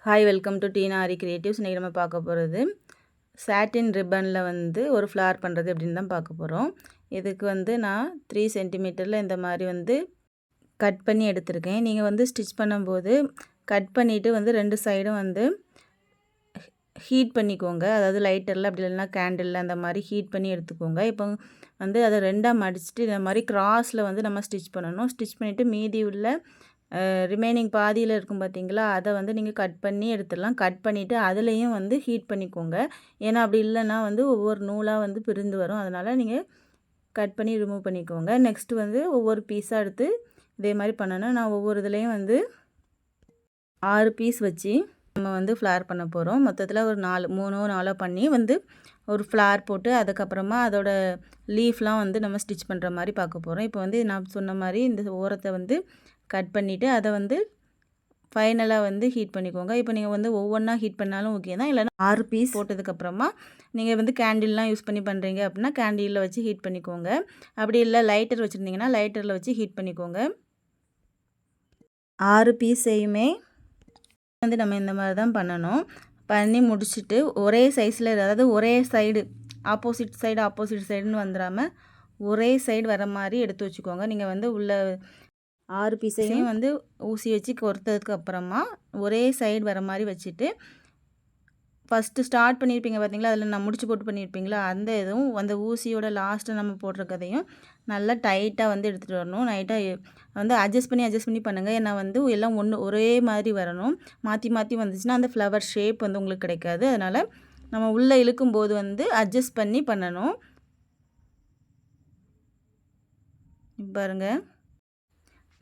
Hi welcome to Teena Aari creatives. இன்றைக்கி நம்ம பார்க்க போகிறது சாட்டின் ரிப்பனில் வந்து ஒரு ஃப்ளார் பண்ணுறது அப்படின்னு தான் பார்க்க போகிறோம். இதுக்கு வந்து நான் 3 சென்டிமீட்டரில் இந்த மாதிரி வந்து கட் பண்ணி எடுத்திருக்கேன். நீங்கள் வந்து ஸ்டிச் பண்ணும்போது கட் பண்ணிவிட்டு வந்து 2 சைடும் வந்து ஹீட் பண்ணிக்கோங்க. அதாவது லைட்டரில் அப்படி இல்லைன்னா கேண்டிலில் அந்த மாதிரி ஹீட் பண்ணி எடுத்துக்கோங்க. இப்போ வந்து அதை 2ஆக மடிச்சுட்டு இந்த மாதிரி கிராஸில் வந்து நம்ம ஸ்டிச் பண்ணணும். ஸ்டிச் பண்ணிவிட்டு மீதி உள்ள ரிமைனிங் பாதியில் இருக்கும் பார்த்தீங்களா, அதை வந்து நீங்கள் கட் பண்ணி எடுத்துடலாம். கட் பண்ணிவிட்டு அதுலேயும் வந்து ஹீட் பண்ணிக்கோங்க. ஏன்னா அப்படி இல்லைன்னா வந்து ஒவ்வொரு நூலாக வந்து பிரிந்து வரும். அதனால் நீங்கள் கட் பண்ணி ரிமூவ் பண்ணிக்கோங்க. நெக்ஸ்ட்டு வந்து ஒவ்வொரு பீஸாக எடுத்து இதே மாதிரி பண்ணணும். நான் ஒவ்வொரு இதுலேயும் வந்து 6 பீஸ் வச்சு நம்ம வந்து ஃப்ளார் பண்ண போகிறோம். மொத்தத்தில் ஒரு 3 4 பண்ணி வந்து ஒரு ஃப்ளார் போட்டு அதுக்கப்புறமா அதோட லீஃப்லாம் வந்து நம்ம ஸ்டிச் பண்ணுற மாதிரி பார்க்க போகிறோம். இப்போ வந்து நான் சொன்ன மாதிரி இந்த ஓரத்தை வந்து கட் பண்ணிவிட்டு அதை வந்து ஃபைனலாக வந்து ஹீட் பண்ணிக்கோங்க. இப்போ நீங்கள் வந்து ஒவ்வொன்றா ஹீட் பண்ணாலும் ஓகே தான். இல்லைனா 6 பீஸ் போட்டதுக்கப்புறமா நீங்கள் வந்து கேண்டில்லாம் யூஸ் பண்ணி பண்ணுறீங்க அப்படின்னா கேண்டிலில் வச்சு ஹீட் பண்ணிக்கோங்க. அப்படி இல்லை லைட்டர் வச்சுருந்தீங்கன்னா லைட்டரில் வச்சு ஹீட் பண்ணிக்கோங்க. 6 பீஸையுமே வந்து நம்ம இந்த மாதிரி தான் பண்ணணும். பண்ணி முடிச்சுட்டு ஒரே சைஸில், அதாவது ஒரே சைடு ஆப்போசிட் சைடுன்னு வந்துடாமல் ஒரே சைடு வர மாதிரி எடுத்து வச்சுக்கோங்க. நீங்கள் வந்து உள்ள 6 பீஸையும் வந்து ஊசி வச்சு கொறுத்ததுக்கு அப்புறமா ஒரே சைடு வர மாதிரி வச்சுட்டு ஃபஸ்ட்டு ஸ்டார்ட் பண்ணியிருப்பீங்க பார்த்தீங்களா, அதில் நான் முடிச்சு போட்டு பண்ணியிருப்பீங்களா, அந்த இதுவும் அந்த ஊசியோட லாஸ்ட்டு நம்ம போட்டிருக்கதையும் நல்லா டைட்டாக வந்து எடுத்துகிட்டு வரணும். வந்து அட்ஜஸ்ட் பண்ணி பண்ணுங்கள். ஏன்னா வந்து எல்லாம் ஒரே மாதிரி வரணும். மாற்றி மாற்றி வந்துச்சுன்னா அந்த ஃப்ளவர் ஷேப் வந்து உங்களுக்கு கிடைக்காது. அதனால் நம்ம உள்ளே இழுக்கும்போது வந்து அட்ஜஸ்ட் பண்ணி பண்ணணும். பாருங்கள்,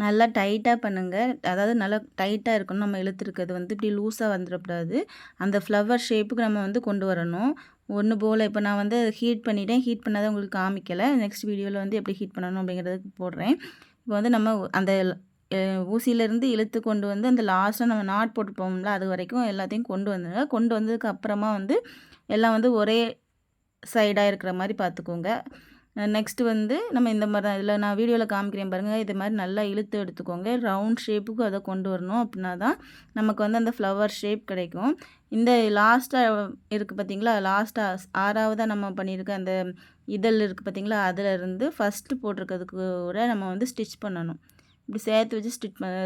நல்லா டைட்டாக பண்ணுங்கள். அதாவது நல்லா டைட்டாக இருக்கணும். நம்ம இழுத்துருக்கிறது வந்து இப்படி லூஸாக வந்துடக்கூடாது. அந்த ஃப்ளவர் ஷேப்புக்கு நம்ம வந்து கொண்டு வரணும். ஒன்று போல் இப்போ நான் வந்து ஹீட் பண்ணிட்டேன். ஹீட் பண்ணாத உங்களுக்கு காமிக்கலை. நெக்ஸ்ட் வீடியோவில் வந்து எப்படி ஹீட் பண்ணணும் அப்படிங்கிறதுக்கு போடுறேன். இப்போ வந்து நம்ம அந்த ஊசியிலேருந்து இழுத்து கொண்டு வந்து அந்த லாஸ்ட்டாக நம்ம நாட் போட்டுப்போம்ல, அது வரைக்கும் எல்லாத்தையும் கொண்டு வந்துடுங்க. கொண்டு வந்ததுக்கு அப்புறமா வந்து எல்லாம் வந்து ஒரே சைடாக இருக்கிற மாதிரி பார்த்துக்கோங்க. நெக்ஸ்ட்டு வந்து நம்ம இந்த மாதிரி தான், இதில் நான் வீடியோவில் காமிக்கிறேன் பாருங்கள். இது மாதிரி நல்லா இழுத்து எடுத்துக்கோங்க. ரவுண்ட் ஷேப்புக்கு அதை கொண்டு வரணும். அப்படின்னா தான் நமக்கு வந்து அந்த ஃப்ளவர் ஷேப் கிடைக்கும். இந்த லாஸ்ட்டாக இருக்குது பார்த்தீங்களா, லாஸ்ட்டாக 6ஆவதாக நம்ம பண்ணியிருக்க அந்த இதழ் இருக்குது பார்த்தீங்களா, அதிலிருந்து ஃபஸ்ட்டு போட்டிருக்கிறதுக்கு கூட நம்ம வந்து ஸ்டிச் பண்ணணும். இப்படி சேர்த்து வச்சு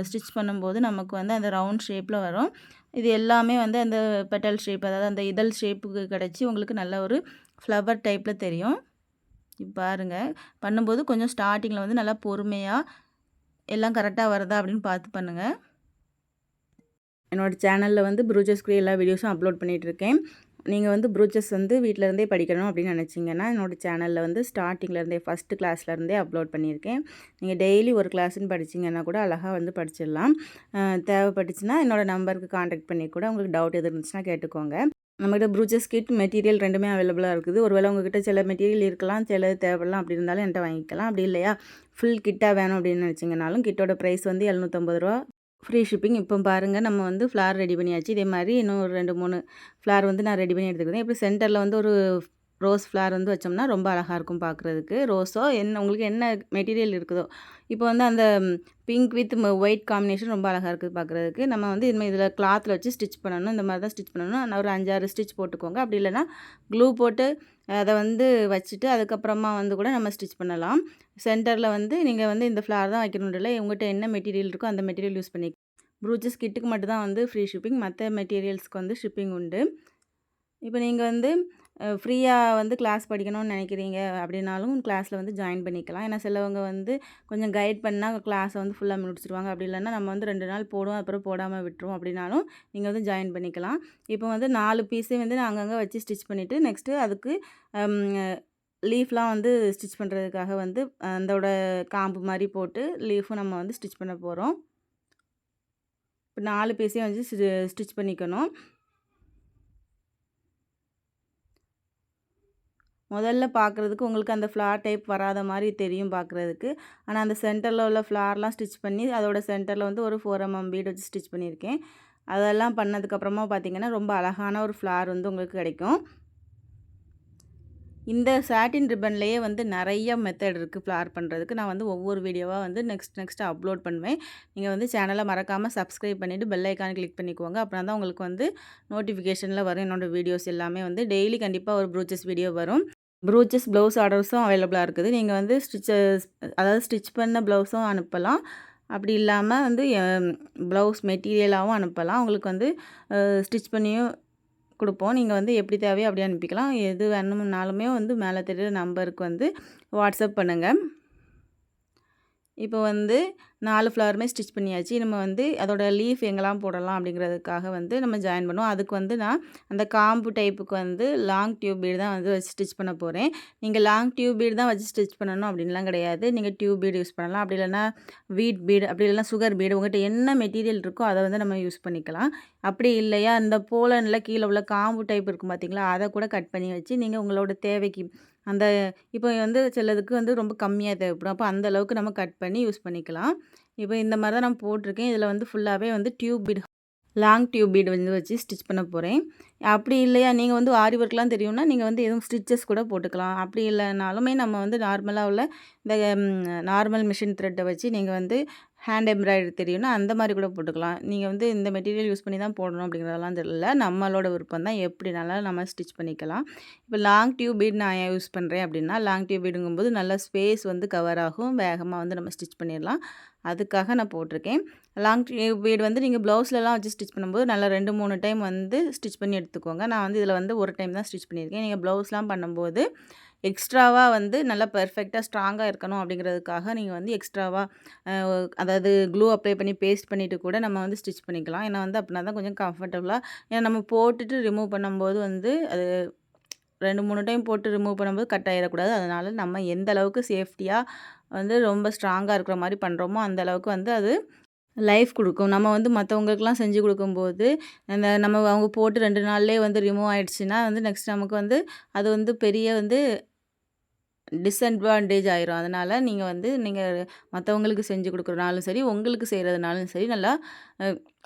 ஸ்டிச் பண்ணும்போது நமக்கு வந்து அந்த ரவுண்ட் ஷேப்பில் வரும். இது எல்லாமே வந்து அந்த பெட்டல் ஷேப், அதாவது அந்த இதழ் ஷேப்புக்கு கிடச்சி உங்களுக்கு நல்ல ஒரு ஃப்ளவர் டைப்பில் தெரியும். பாருங்கள், பண்ணும்போது கொஞ்சம் ஸ்டார்டிங்கில் வந்து நல்லா பொறுமையாக எல்லாம் கரெக்டாக வருதா அப்படின்னு பார்த்து பண்ணுங்கள். என்னோடய சேனலில் வந்து ப்ரூச்சஸ்க்கு எல்லா வீடியோஸும் அப்லோட் பண்ணிகிட்ருக்கேன். நீங்கள் வந்து ப்ரூச்சஸ் வந்து வீட்டிலேருந்தே படிக்கணும் அப்படின்னு நினச்சிங்கன்னா என்னோடய சேனலில் வந்து ஸ்டார்டிங்லேருந்தே ஃபஸ்ட்டு கிளாஸ்லேருந்தே அப்லோட் பண்ணியிருக்கேன். நீங்கள் டெய்லி ஒரு கிளாஸ்ன்னு படிச்சிங்கன்னா கூட அழகாக வந்து படிச்சிடலாம். தேவைப்பட்டுச்சுன்னா என்னோடய நம்பருக்கு காண்டாக்ட் பண்ணி கூட உங்களுக்கு டவுட் எது இருந்துச்சுன்னா கேட்டுக்கோங்க. நம்மகிட்ட ப்ரூச்சஸ் கிட் மெட்டீரியல் ரெண்டுமே அவைலபிளாக இருக்குது. ஒருவேளை உங்கள்கிட்ட சில மெட்டீரியல் இருக்கலாம், சில தேவைப்படலாம். அப்படி இருந்தாலும் என்கிட்ட வாங்கிக்கலாம். அப்படி இல்லையா ஃபுல் கிட்டாக வேணும் அப்படின்னு நினச்சிங்கனாலும் கிட்டோட ப்ரைஸ் வந்து ரூ. 750, ஃப்ரீ ஷிப்பிங். இப்போ பாருங்கள், நம்ம வந்து ஃப்ளார் ரெடி பண்ணியாச்சு. இதே மாதிரி இன்னும் ஒரு 2 3 ஃப்ளார் வந்து நான் ரெடி பண்ணி எடுத்துக்கிறேன். இப்போ சென்டரில் வந்து ஒரு ரோஸ் ஃப்ளார் வந்து வச்சோம்னா ரொம்ப அழகாக இருக்கும் பார்க்குறதுக்கு. ரோஸோ உங்களுக்கு என்ன மெட்டீரியல் இருக்குதோ, இப்போ வந்து அந்த பிங்க் வித் ஒயிட் காம்பினேஷன் ரொம்ப அழகாக இருக்குது பார்க்குறதுக்கு. நம்ம வந்து இதில் கிளாத்தில் வச்சு ஸ்டிச் பண்ணணும். இந்த மாதிரி தான் ஸ்டிச் பண்ணணும். நான் ஒரு 5 6 ஸ்டிச் போட்டுக்கோங்க. அப்படி இல்லைனா க்ளூ போட்டு அதை வந்து வச்சுட்டு அதுக்கப்புறமா வந்து கூட நம்ம ஸ்டிச் பண்ணலாம். சென்டரில் வந்து நீங்கள் வந்து இந்த ஃப்ளார் தான் வைக்கணும்னு இல்லை, உங்கள்கிட்ட என்ன மெட்டீரியல் இருக்கோ அந்த மெட்டீரியல் யூஸ் பண்ணி. ப்ரூச்சஸ் கிட்டுக்கு மட்டும் தான் வந்து ஃப்ரீ ஷிப்பிங், மற்ற மெட்டீரியல்ஸ்க்கு வந்து ஷிப்பிங் உண்டு. இப்போ நீங்கள் வந்து ஃப்ரீயாக வந்து கிளாஸ் படிக்கணும்னு நினைக்கிறீங்க அப்படின்னாலும் கிளாஸில் வந்து ஜாயின் பண்ணிக்கலாம். ஏன்னா சிலவங்க வந்து கொஞ்சம் கைட் பண்ணால் கிளாஸை வந்து ஃபுல்லாக முடிச்சிருவாங்க. அப்படி இல்லைன்னா நம்ம வந்து 2 நாள் போடுவோம், அப்புறம் போடாமல் விட்டுருவோம். அப்படின்னாலும் நீங்கள் வந்து ஜாயின் பண்ணிக்கலாம். இப்போ வந்து 4 பீஸே வந்து நான் அங்கங்கே வச்சு ஸ்டிச் பண்ணிவிட்டு நெக்ஸ்ட்டு அதுக்கு லீஃப்லாம் வந்து ஸ்டிச் பண்ணுறதுக்காக வந்து அதோட காம்பு மாதிரி போட்டு லீஃபும் நம்ம வந்து ஸ்டிச் பண்ண போகிறோம். இப்போ 4 பீஸையும் வந்து ஸ்டிச் பண்ணிக்கணும். முதல்ல பார்க்குறதுக்கு உங்களுக்கு அந்த ஃப்ளார் டைப் வராத மாதிரி தெரியும் பார்க்குறதுக்கு. ஆனால் அந்த சென்டரில் உள்ள ஃப்ளார்லாம் ஸ்டிச் பண்ணி அதோட சென்டரில் வந்து ஒரு 4 mm பீட் வச்சு ஸ்டிச் பண்ணியிருக்கேன். அதெல்லாம் பண்ணதுக்கப்புறமா பார்த்திங்கன்னா ரொம்ப அழகான ஒரு ஃப்ளார் வந்து உங்களுக்கு கிடைக்கும். இந்த சாட்டின் ரிப்பன்லேயே வந்து நிறைய மெத்தட் இருக்குது ஃப்ளார் பண்ணுறதுக்கு. நான் வந்து ஒவ்வொரு வீடியோவாக வந்து நெக்ஸ்ட் அப்லோட் பண்ணுவேன். நீங்கள் வந்து சேனலை மறக்காமல் சப்ஸ்கிரைப் பண்ணிவிட்டு பெல் ஐக்கான் கிளிக் பண்ணிக்கோங்க. அப்படின்னா தான் உங்களுக்கு வந்து நோட்டிஃபிகேஷனில் வரும். என்னோடய வீடியோஸ் எல்லாமே வந்து டெய்லி கண்டிப்பாக ஒரு ப்ரூச்சஸ் வீடியோ வரும். ப்ரூச்சஸ் ப்ளவுஸ் ஆர்டர்ஸும் அவைலபிளாக இருக்குது. நீங்கள் வந்து அதாவது ஸ்டிச் பண்ண ப்ளவுஸும் அனுப்பலாம். அப்படி இல்லாமல் வந்து ப்ளவுஸ் மெட்டீரியலாகவும் அனுப்பலாம். உங்களுக்கு வந்து ஸ்டிச் பண்ணியும் கொடுப்போம். நீங்கள் வந்து எப்படி தேவையோ அப்படியே அனுப்பிக்கலாம். எது வேணும்னாலுமே வந்து மேலே தெரியுற நம்பருக்கு வந்து வாட்ஸ்அப் பண்ணுங்கள். இப்போ வந்து 4 ஃப்ளவருமே ஸ்டிச் பண்ணியாச்சு. நம்ம வந்து அதோட லீஃப் எங்கெல்லாம் போடலாம் அப்படிங்கிறதுக்காக வந்து நம்ம ஜாயின் பண்ணுவோம். அதுக்கு வந்து நான் அந்த காம்பு டைப்புக்கு வந்து லாங் டியூப் பீடு தான் வந்து வச்சு ஸ்டிச் பண்ண போகிறேன். நீங்கள் லாங் டியூப் பீடு தான் வச்சு ஸ்டிச் பண்ணணும் அப்படின்லாம் கிடையாது. நீங்கள் டியூப் பீடு யூஸ் பண்ணலாம். அப்படி இல்லைனா வீட் பீடு, அப்படி இல்லைனா சுகர் பீடு, உங்கள்கிட்ட என்ன மெட்டீரியல் இருக்கோ அதை வந்து நம்ம யூஸ் பண்ணிக்கலாம். அப்படி இல்லையா இந்த போலனில் கீழே உள்ள காம்பு டைப் இருக்கும் பார்த்தீங்களா, அதை கூட கட் பண்ணி வச்சு நீங்கள் உங்களோட தேவைக்கு அந்த இப்போ வந்து சிலதுக்கு வந்து ரொம்ப கம்மியாக தேவைப்படும். அப்போ அந்த அளவுக்கு நம்ம கட் பண்ணி யூஸ் பண்ணிக்கலாம். இப்போ இந்த மாதிரி தான் நான் போட்டிருக்கேன். இதில் வந்து ஃபுல்லாகவே வந்து tube bead, long tube bead வந்து வச்சு ஸ்டிச் பண்ண போகிறேன். அப்படி இல்லையா நீங்கள் வந்து ஆரி ஒர்க்லாம் தெரியும்னா நீங்கள் வந்து எதுவும் ஸ்டிச்சஸ் கூட போட்டுக்கலாம். அப்படி இல்லைனாலுமே நம்ம வந்து நார்மலாக உள்ள இந்த நார்மல் மிஷின் த்ரெட்டை வச்சு நீங்கள் வந்து ஹேண்ட் எம்ப்ராய்டரி தெரியும்னா அந்த மாதிரி கூட போட்டுக்கலாம். நீங்கள் வந்து இந்த மெட்டீரியல் யூஸ் பண்ணி தான் போடணும் அப்படிங்கிறதெல்லாம் தெரியல. நம்மளோட விருப்பம் தான், எப்படினாலும் நம்ம ஸ்டிச் பண்ணிக்கலாம். இப்போ லாங் டியூப் பீட் நான் ஏன் யூஸ் பண்ணுறேன் அப்படின்னா, லாங் டியூப் பீடுங்கும்போது நல்லா ஸ்பேஸ் வந்து கவர் ஆகும். வேகமாக வந்து நம்ம ஸ்டிச் பண்ணிடலாம். அதுக்காக நான் போட்டிருக்கேன். லாங் டியூப் பீட் வந்து நீங்கள் ப்ளவுஸ்லலாம் வச்சு ஸ்டிச் பண்ணும்போது நல்லா 2, 3 டைம் வந்து ஸ்டிச் பண்ணி எடுத்துக்கோங்க. நான் வந்து இதில் வந்து ஒரு டைம் தான் ஸ்டிச் பண்ணியிருக்கேன். நீங்கள் ப்ளவுஸ்லாம் பண்ணும்போது எக்ஸ்ட்ராவாக வந்து நல்லா பெர்ஃபெக்டாக ஸ்ட்ராங்காக இருக்கணும் அப்படிங்கிறதுக்காக நீங்கள் வந்து எக்ஸ்ட்ராவாக அதாவது க்ளூ அப்ளை பண்ணி பேஸ்ட் பண்ணிவிட்டு கூட நம்ம வந்து ஸ்டிச் பண்ணிக்கலாம். ஏன்னா வந்து அப்படின்னா தான் கொஞ்சம் கம்ஃபர்டபுளாக, ஏன்னா நம்ம போட்டுட்டு ரிமூவ் பண்ணும்போது வந்து அது 2, 3 டைம் போட்டு ரிமூவ் பண்ணும்போது கட் ஆகிடக்கூடாது. அதனால் நம்ம எந்த அளவுக்கு சேஃப்டியாக வந்து ரொம்ப ஸ்ட்ராங்காக இருக்கிற மாதிரி பண்ணுறோமோ அந்த அளவுக்கு வந்து அது லைஃப் கொடுக்கும். நம்ம வந்து மற்றவங்களுக்குலாம் செஞ்சு கொடுக்கும்போது நம்ம அவங்க போட்டு 2 நாள்லேயே வந்து ரிமூவ் ஆகிடுச்சுன்னா வந்து நெக்ஸ்ட் நமக்கு வந்து அது வந்து பெரிய வந்து டிஸ்அட்வான்டேஜ் ஆயிரும். அதனால் நீங்கள் மற்றவங்களுக்கு செஞ்சு கொடுக்குறனாலும் சரி, உங்களுக்கு செய்கிறதுனாலும் சரி, நல்லா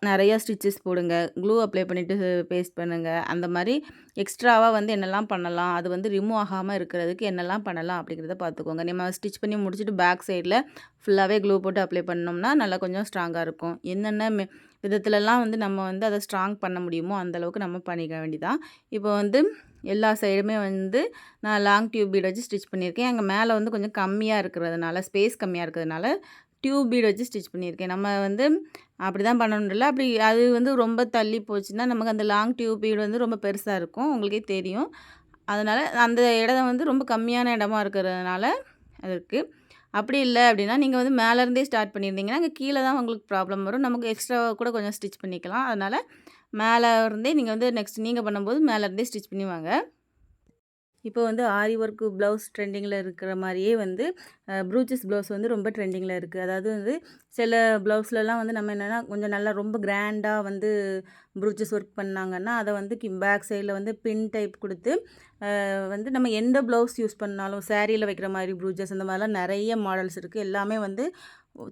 நிறையா ஸ்டிச்சஸ் போடுங்க. க்ளூ அப்ளை பண்ணிவிட்டு பேஸ்ட் பண்ணுங்கள். அந்த மாதிரி எக்ஸ்ட்ராவாக வந்து என்னெல்லாம் பண்ணலாம், அது வந்து ரிமூவ் ஆகாமல் இருக்கிறதுக்கு என்னெல்லாம் பண்ணலாம் அப்படிங்கிறத பார்த்துக்கோங்க. நம்ம ஸ்டிச் பண்ணி முடிச்சுட்டு பேக் சைடில் ஃபுல்லாகவே க்ளூ போட்டு அப்ளை பண்ணோம்னா நல்லா கொஞ்சம் ஸ்ட்ராங்காக இருக்கும். என்னென்ன விதத்துலலாம் வந்து நம்ம வந்து அதை ஸ்ட்ராங் பண்ண முடியுமோ அந்தளவுக்கு நம்ம பண்ணிக்க வேண்டியதான். இப்போ வந்து எல்லா சைடுமே வந்து நான் லாங் டியூப் பீட் வச்சு ஸ்டிச் பண்ணியிருக்கேன். அங்கே மேலே வந்து கொஞ்சம் கம்மியாக இருக்கிறதுனால, ஸ்பேஸ் கம்மியாக இருக்கிறதுனால டியூப் பீட் வச்சு ஸ்டிச் பண்ணியிருக்கேன். நம்ம வந்து அப்படி தான் பண்ணணும்னு இல்லை. அப்படி அது வந்து ரொம்ப தள்ளி போச்சுன்னா நமக்கு அந்த லாங் டியூப் பீட் வந்து ரொம்ப பெருசாக இருக்கும், உங்களுக்கே தெரியும். அதனால் அந்த இடம் வந்து ரொம்ப கம்மியான இடமா இருக்கிறதுனால அது இருக்குது. அப்படி இல்லை அப்படின்னா நீங்கள் வந்து மேலேருந்தே ஸ்டார்ட் பண்ணியிருந்தீங்கன்னா அங்கே கீழே தான் உங்களுக்கு ப்ராப்ளம் வரும். நமக்கு எக்ஸ்ட்ராவாக கூட கொஞ்சம் ஸ்டிச் பண்ணிக்கலாம். அதனால் மேலே இருந்தே நீங்கள் வந்து நெக்ஸ்ட் நீங்கள் பண்ணும்போது மேலேருந்தே ஸ்டிச் பண்ணி வாங்க. இப்போ வந்து ஆரி ஒர்க்கு ப்ளவுஸ் ட்ரெண்டிங்கில் இருக்கிற மாதிரியே வந்து ப்ரூச்சஸ் ப்ளவுஸ் வந்து ரொம்ப ட்ரெண்டிங்கில் இருக்குது. அதாவது வந்து சில ப்ளவுஸ்லலாம் வந்து நம்ம என்னென்னா கொஞ்சம் நல்லா ரொம்ப கிராண்டாக வந்து ப்ரூச்சஸ் ஒர்க் பண்ணாங்கன்னா அதை வந்து பேக் சைடில் வந்து பின் டைப் கொடுத்து வந்து நம்ம எந்த ப்ளவுஸ் யூஸ் பண்ணாலும் சாரியில் வைக்கிற மாதிரி ப்ரூச்சஸ் அந்த மாதிரிலாம் நிறைய மாடல்ஸ் இருக்குது. எல்லாமே வந்து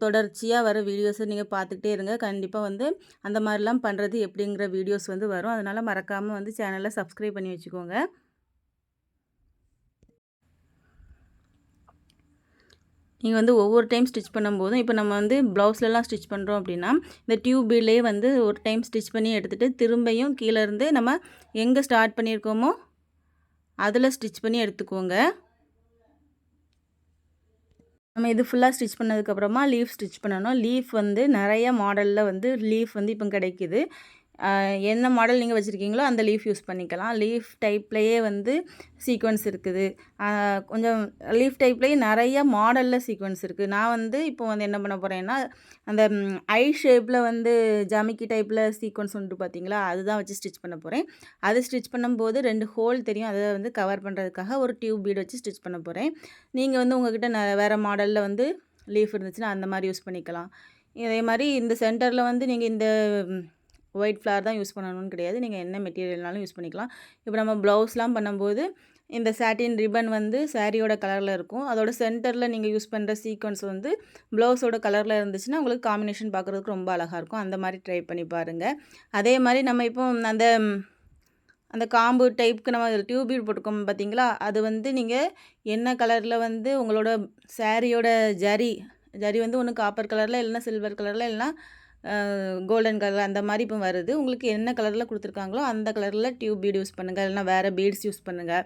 தொடர்ச்சியாக வர வீடியோஸை நீங்கள் பார்த்துக்கிட்டே இருங்க. கண்டிப்பாக வந்து அந்த மாதிரிலாம் பண்ணுறது எப்படிங்கிற வீடியோஸ் வந்து வரும். அதனால் மறக்காமல் வந்து சேனலை சப்ஸ்கிரைப் பண்ணி வச்சுக்கோங்க. நீங்கள் வந்து ஒவ்வொரு டைம் ஸ்டிச் பண்ணும்போதும் இப்போ நம்ம வந்து ப்ளவுஸ்லலாம் ஸ்டிச் பண்ணுறோம் அப்படின்னா இந்த டியூப் பீட்லேயே வந்து ஒரு டைம் ஸ்டிச் பண்ணி எடுத்துகிட்டு திரும்பியும் கீழே இருந்து நம்ம எங்கே ஸ்டார்ட் பண்ணியிருக்கோமோ அதில் ஸ்டிச் பண்ணி எடுத்துக்கோங்க. நம்ம இது ஃபுல்லாக ஸ்டிச் பண்ணதுக்கப்புறமா லீஃப் ஸ்டிச் பண்ணணும். லீஃப் வந்து நிறைய மாடலில் வந்து லீஃப் வந்து இப்போ கிடைக்குது. என்ன மாடல் நீங்கள் வச்சுருக்கீங்களோ அந்த லீஃப் யூஸ் பண்ணிக்கலாம். லீஃப் டைப்லேயே வந்து சீக்வென்ஸ் இருக்குது. கொஞ்சம் லீஃப் டைப்லேயே நிறைய மாடலில் சீக்வென்ஸ் இருக்குது. நான் வந்து இப்போ வந்து என்ன பண்ண போகிறேன்னா அந்த ஐ ஷேப்பில் வந்து ஜமிக்கி டைப்பில் சீக்வென்ஸ் உண்டு பார்த்தீங்களா, அதுதான் வச்சு ஸ்டிச் பண்ண போகிறேன். அது ஸ்டிச் பண்ணும்போது 2 ஹோல் தெரியும், அதை வந்து கவர் பண்ணுறதுக்காக ஒரு டியூப் பீட் வச்சு ஸ்டிச் பண்ண போகிறேன். நீங்கள் வந்து உங்கள்கிட்ட வேறு மாடலில் வந்து லீஃப் இருந்துச்சுன்னா அந்த மாதிரி யூஸ் பண்ணிக்கலாம். இதே மாதிரி இந்த சென்டரில் வந்து நீங்கள் இந்த ஒயிட் ஃப்ளவர் தான் யூஸ் பண்ணணும்னு கிடையாது. நீங்கள் என்ன மெட்டீரியல்னாலும் யூஸ் பண்ணிக்கலாம். இப்போ நம்ம ப்ளவுஸ்லாம் பண்ணும்போது இந்த சாட்டின் ரிப்பன் வந்து சாரியோட கலரில் இருக்கும். அதோட சென்டரில் நீங்கள் யூஸ் பண்ணுற சீக்வென்ஸ் வந்து ப்ளவுஸோட கலரில் இருந்துச்சுன்னா உங்களுக்கு காம்பினேஷன் பார்க்குறதுக்கு ரொம்ப அழகாக இருக்கும். அந்த மாதிரி ட்ரை பண்ணி பாருங்கள். அதே மாதிரி நம்ம இப்போ அந்த அந்த காம்பு டைப்புக்கு நம்ம டியூப் பீட் போட்டிருக்கோம் பார்த்தீங்களா, அது வந்து நீங்கள் என்ன கலரில் வந்து உங்களோட சாரியோட ஜரி ஜரி வந்து ஒன்று காப்பர் கலரில் இல்லைன்னா சில்வர் கலரில் இல்லைன்னா கோல்டன் கலர் அந்த மாதிரி இப்போ வருது. உங்களுக்கு என்ன கலரில் கொடுத்துருக்காங்களோ அந்த கலரில் டியூப் பீட் யூஸ் பண்ணுங்கள். இல்லைனா வேறு பீட்ஸ் யூஸ் பண்ணுங்கள்.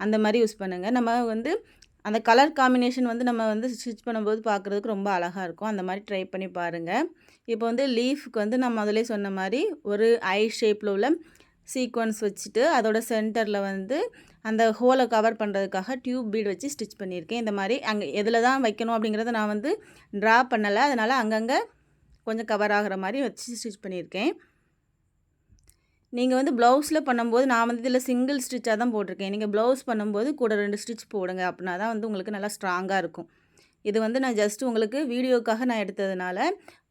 அந்த மாதிரி யூஸ் பண்ணுங்கள். நம்ம வந்து அந்த கலர் காம்பினேஷன் வந்து நம்ம வந்து ஸ்டிச் பண்ணும்போது பார்க்குறதுக்கு ரொம்ப அழகாக இருக்கும். அந்த மாதிரி ட்ரை பண்ணி பாருங்கள். இப்போ வந்து லீஃப்க்கு வந்து நான் முதலே சொன்ன மாதிரி ஒரு ஐ ஷேப்பில் உள்ள சீக்வன்ஸ் வச்சுட்டு அதோட சென்டரில் வந்து அந்த ஹோலை கவர் பண்ணுறதுக்காக டியூப் பீட் வச்சு ஸ்டிச் பண்ணியிருக்கேன். இந்த மாதிரி அங்கே எதில் தான் வைக்கணும் அப்படிங்கிறத நான் வந்து ட்ரா பண்ணலை. அதனால் அங்கங்கே கொஞ்சம் கவர் ஆகிற மாதிரி வச்சு ஸ்டிச் பண்ணியிருக்கேன். நீங்கள் வந்து ப்ளவுஸில் பண்ணும்போது நான் வந்து இதில் சிங்கிள் ஸ்டிச்சாக தான் போட்டிருக்கேன். நீங்கள் ப்ளவுஸ் பண்ணும்போது கூட 2 ஸ்டிச் போடுங்க. அப்படின்னா தான் வந்து உங்களுக்கு நல்லா ஸ்ட்ராங்காக இருக்கும். இது வந்து நான் ஜஸ்ட் உங்களுக்கு வீடியோக்காக நான் எடுத்ததுனால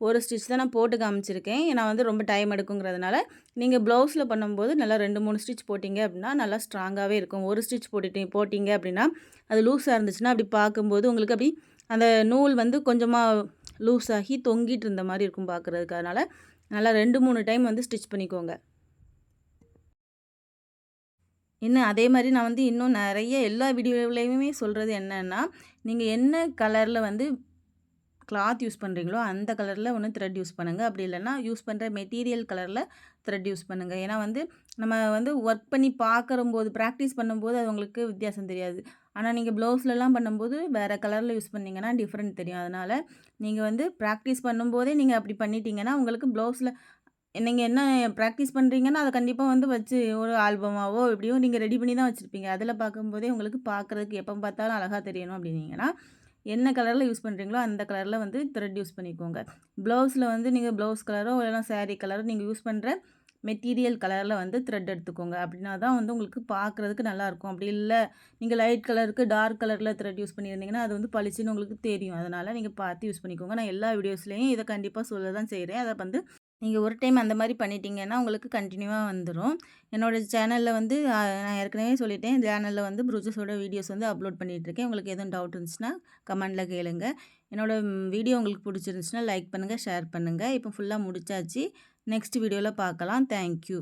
ஒரு ஸ்டிச் தான் நான் போட்டு காமிச்சிருக்கேன். நான் வந்து ரொம்ப டைம் எடுக்குங்கிறதுனால நீங்கள் ப்ளவுஸில் பண்ணும்போது நல்லா 2, 3 ஸ்டிச் போட்டிங்க அப்படின்னா நல்லா ஸ்ட்ராங்காகவே இருக்கும். ஒரு ஸ்டிச் போட்டிங்க அப்படின்னா அது லூஸாக இருந்துச்சுன்னா அப்படி பார்க்கும்போது உங்களுக்கு அப்படி அந்த நூல் வந்து கொஞ்சமாக லூஸ் ஆகி தொங்கிட்டு இருந்த மாதிரி இருக்கும் பார்க்குறதுக்கு. அதனால் நல்லா 2, 3 டைம் வந்து ஸ்டிச் பண்ணிக்கோங்க. இன்னும் அதே மாதிரி நான் வந்து இன்னும் நிறைய எல்லா வீடியோவிலையுமே சொல்கிறது என்னென்னா, நீங்கள் என்ன கலரில் வந்து கிளாத் யூஸ் பண்ணுறீங்களோ அந்த கலரில் ஒன்று த்ரெட் யூஸ் பண்ணுங்கள். அப்படி இல்லைன்னா யூஸ் பண்ணுற மெட்டீரியல் கலரில் த்ரெட் யூஸ் பண்ணுங்கள். ஏன்னா வந்து நம்ம வந்து ஒர்க் பண்ணி பார்க்கும்போது ப்ராக்டிஸ் பண்ணும்போது அது உங்களுக்கு வித்தியாசம் தெரியாது. ஆனால் நீங்கள் ப்ளவுஸ்லலாம் பண்ணும்போது வேறு கலரில் யூஸ் பண்ணிங்கன்னா டிஃப்ரெண்ட் தெரியும். அதனால் நீங்கள் வந்து ப்ராக்டிஸ் பண்ணும்போதே நீங்கள் அப்படி பண்ணிட்டீங்கன்னா உங்களுக்கு ப்ளவுஸில் நீங்கள் என்ன ப்ராக்டிஸ் பண்ணுறீங்கன்னா அதை கண்டிப்பாக வந்து வச்சு ஒரு ஆல்பமாவோ எப்படியோ நீங்கள் ரெடி பண்ணி தான் வச்சுருப்பீங்க. அதில் பார்க்கும்போதே உங்களுக்கு பார்க்குறதுக்கு எப்போ பார்த்தாலும் அழகாக தெரியணும் அப்படின்னீங்கன்னா என்ன கலரில் யூஸ் பண்ணுறீங்களோ அந்த கலரில் வந்து த்ரெட் யூஸ் பண்ணிக்கோங்க. ப்ளவுஸில் வந்து நீங்கள் ப்ளவுஸ் கலரோ இல்லைனா சாரீ கலரோ நீங்கள் யூஸ் பண்ணுற மெட்டீரியல் கலரில் வந்து த்ரெட் எடுத்துக்கோங்க. அப்படின்னா தான் வந்து உங்களுக்கு பார்க்குறதுக்கு நல்லாயிருக்கும். அப்படி இல்லை நீங்கள் லைட் கலருக்கு டார்க் கலரில் த்ரெட் யூஸ் பண்ணியிருந்தீங்கன்னா அது வந்து பளிச்சுன்னு உங்களுக்கு தெரியும். அதனால் நீங்கள் பார்த்து யூஸ் பண்ணிக்கோங்க. நான் எல்லா வீடியோஸ்லேயும் இதை கண்டிப்பாக சொல்ல தான் செய்கிறேன். அதை வந்து நீங்கள் ஒரு டைம் அந்த மாதிரி பண்ணிட்டீங்கன்னா உங்களுக்கு கண்டினியூவாக வந்துடும். என்னோடய சேனலில் வந்து நான் ஏற்கனவே சொல்லிட்டேன், சேனலில் வந்து ப்ரூச்சஸோட வீடியோஸ் வந்து அப்லோட் பண்ணிகிட்ருக்கேன். உங்களுக்கு எதுவும் டவுட் இருந்துச்சுன்னா கமெண்டில் கேளுங்க. என்னோடய வீடியோ உங்களுக்கு பிடிச்சிருந்துச்சுன்னா லைக் பண்ணுங்கள், ஷேர் பண்ணுங்கள். இப்போ ஃபுல்லாக முடிச்சாச்சு. நெக்ஸ்ட் வீடியோவில் பார்க்கலாம். தேங்க்யூ.